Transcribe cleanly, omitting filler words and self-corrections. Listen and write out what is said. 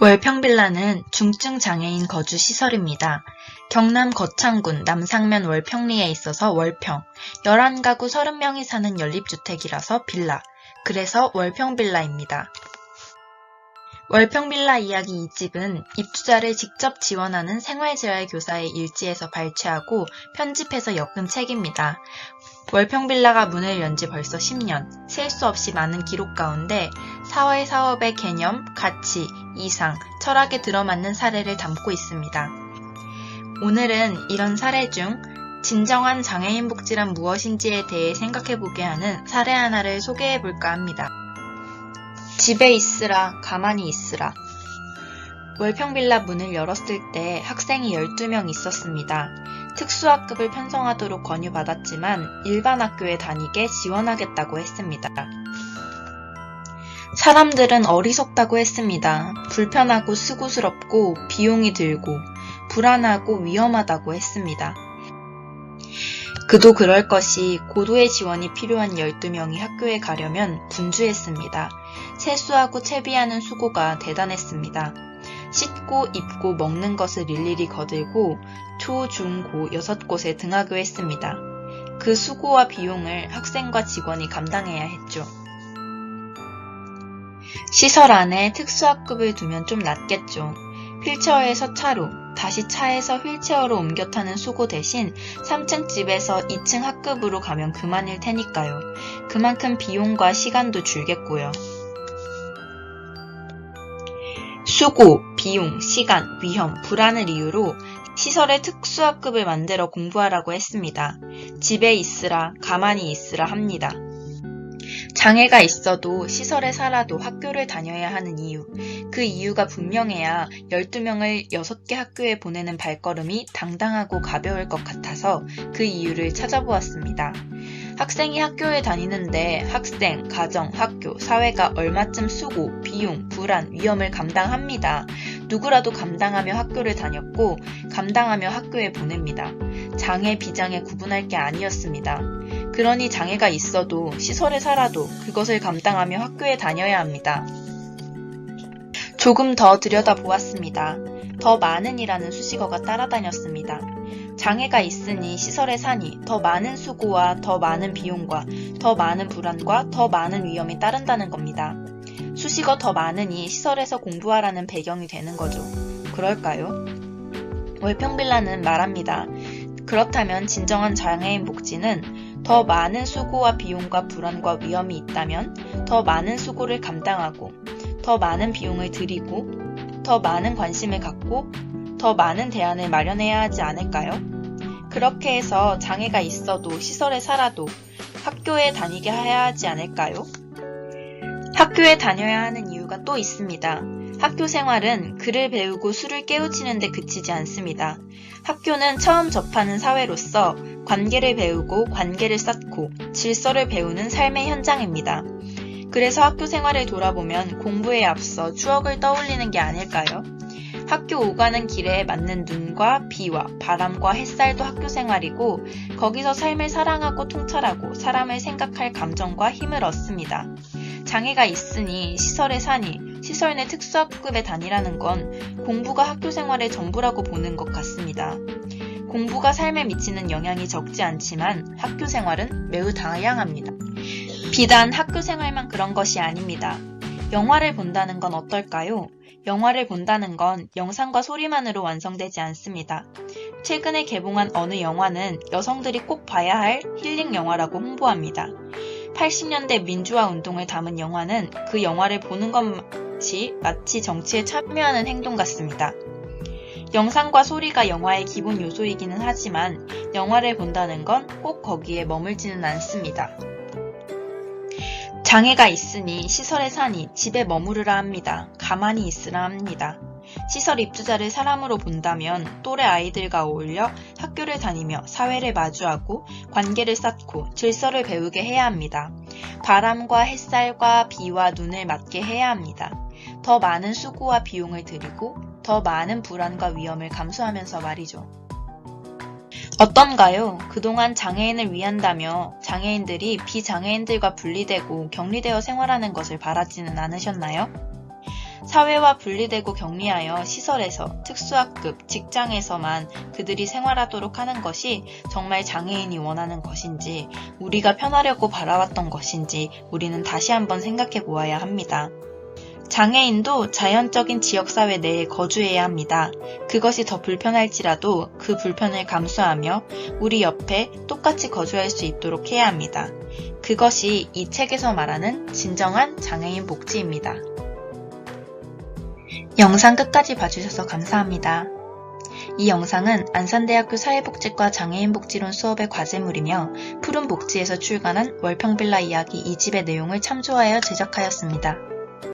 월평빌라는 중증 장애인 거주 시설입니다. 경남 거창군 남상면 월평리에 있어서 월평, 11가구 30명이 사는 연립주택이라서 빌라, 그래서 월평빌라입니다. 월평빌라 이야기 2집은 입주자를 직접 지원하는 생활재활교사의 일지에서 발췌하고 편집해서 엮은 책입니다. 월평빌라가 문을 연 지 벌써 10년, 셀 수 없이 많은 기록 가운데 사회사업의 개념, 가치, 이상, 철학에 들어맞는 사례를 담고 있습니다. 오늘은 이런 사례 중 진정한 장애인 복지란 무엇인지에 대해 생각해보게 하는 사례 하나를 소개해볼까 합니다. 집에 있으라, 가만히 있으라. 월평빌라 문을 열었을 때 학생이 12명 있었습니다. 특수학급을 편성하도록 권유받았지만 일반 학교에 다니게 지원하겠다고 했습니다. 사람들은 어리석다고 했습니다. 불편하고 수고스럽고 비용이 들고 불안하고 위험하다고 했습니다. 그도 그럴 것이 고도의 지원이 필요한 12명이 학교에 가려면 분주했습니다. 세수하고 채비하는 수고가 대단했습니다. 씻고 입고 먹는 것을 일일이 거들고 초, 중, 고 6곳에 등하교 했습니다. 그 수고와 비용을 학생과 직원이 감당해야 했죠. 시설 안에 특수학급을 두면 좀 낫겠죠. 휠체어에서 차로, 다시 차에서 휠체어로 옮겨 타는 수고 대신 3층 집에서 2층 학급으로 가면 그만일 테니까요. 그만큼 비용과 시간도 줄겠고요. 수고, 비용, 시간, 위험, 불안을 이유로 시설에 특수학급을 만들어 공부하라고 했습니다. 집에 있으라, 가만히 있으라 합니다. 장애가 있어도 시설에 살아도 학교를 다녀야 하는 이유, 그 이유가 분명해야 12명을 6개 학교에 보내는 발걸음이 당당하고 가벼울 것 같아서 그 이유를 찾아보았습니다. 학생이 학교에 다니는데 학생, 가정, 학교, 사회가 얼마쯤 수고, 비용, 불안, 위험을 감당합니다. 누구라도 감당하며 학교를 다녔고 감당하며 학교에 보냅니다. 장애, 비장애 구분할 게 아니었습니다. 그러니 장애가 있어도 시설에 살아도 그것을 감당하며 학교에 다녀야 합니다. 조금 더 들여다보았습니다. 더 많은이라는 수식어가 따라다녔습니다. 장애가 있으니 시설에 사니 더 많은 수고와 더 많은 비용과 더 많은 불안과 더 많은 위험이 따른다는 겁니다. 수식어 더 많으니 시설에서 공부하라는 배경이 되는 거죠. 그럴까요? 월평빌라는 말합니다. 그렇다면 진정한 장애인 복지는 더 많은 수고와 비용과 불안과 위험이 있다면 더 많은 수고를 감당하고 더 많은 비용을 들이고 더 많은 관심을 갖고 더 많은 대안을 마련해야 하지 않을까요? 그렇게 해서 장애가 있어도 시설에 살아도 학교에 다니게 해야 하지 않을까요? 학교에 다녀야 하는 이유가 또 있습니다. 학교 생활은 글을 배우고 수를 깨우치는 데 그치지 않습니다. 학교는 처음 접하는 사회로서 관계를 배우고 관계를 쌓고 질서를 배우는 삶의 현장입니다. 그래서 학교 생활을 돌아보면 공부에 앞서 추억을 떠올리는 게 아닐까요? 학교 오가는 길에 맞는 눈과 비와 바람과 햇살도 학교 생활이고 거기서 삶을 사랑하고 통찰하고 사람을 생각할 감정과 힘을 얻습니다. 장애가 있으니 시설에 사니 시설 내 특수학급에 다니라는 건 공부가 학교 생활의 전부라고 보는 것 같습니다. 공부가 삶에 미치는 영향이 적지 않지만 학교 생활은 매우 다양합니다. 비단 학교 생활만 그런 것이 아닙니다. 영화를 본다는 건 어떨까요? 영화를 본다는 건 영상과 소리만으로 완성되지 않습니다. 최근에 개봉한 어느 영화는 여성들이 꼭 봐야 할 힐링 영화라고 홍보합니다. 80년대 민주화 운동을 담은 영화는 그 영화를 보는 것이 마치 정치에 참여하는 행동 같습니다. 영상과 소리가 영화의 기본 요소이기는 하지만 영화를 본다는 건 꼭 거기에 머물지는 않습니다. 장애가 있으니 시설에 사니 집에 머무르라 합니다. 가만히 있으라 합니다. 시설 입주자를 사람으로 본다면 또래 아이들과 어울려 학교를 다니며 사회를 마주하고 관계를 쌓고 질서를 배우게 해야 합니다. 바람과 햇살과 비와 눈을 맞게 해야 합니다. 더 많은 수고와 비용을 들이고 더 많은 불안과 위험을 감수하면서 말이죠. 어떤가요? 그동안 장애인을 위한다며 장애인들이 비장애인들과 분리되고 격리되어 생활하는 것을 바라지는 않으셨나요? 사회와 분리되고 격리하여 시설에서, 특수학급, 직장에서만 그들이 생활하도록 하는 것이 정말 장애인이 원하는 것인지, 우리가 편하려고 바라왔던 것인지 우리는 다시 한번 생각해 보아야 합니다. 장애인도 자연적인 지역사회 내에 거주해야 합니다. 그것이 더 불편할지라도 그 불편을 감수하며 우리 옆에 똑같이 거주할 수 있도록 해야 합니다. 그것이 이 책에서 말하는 진정한 장애인 복지입니다. 영상 끝까지 봐주셔서 감사합니다. 이 영상은 안산대학교 사회복지과 장애인복지론 수업의 과제물이며 푸른복지에서 출간한 월평빌라 이야기 2집의 내용을 참조하여 제작하였습니다.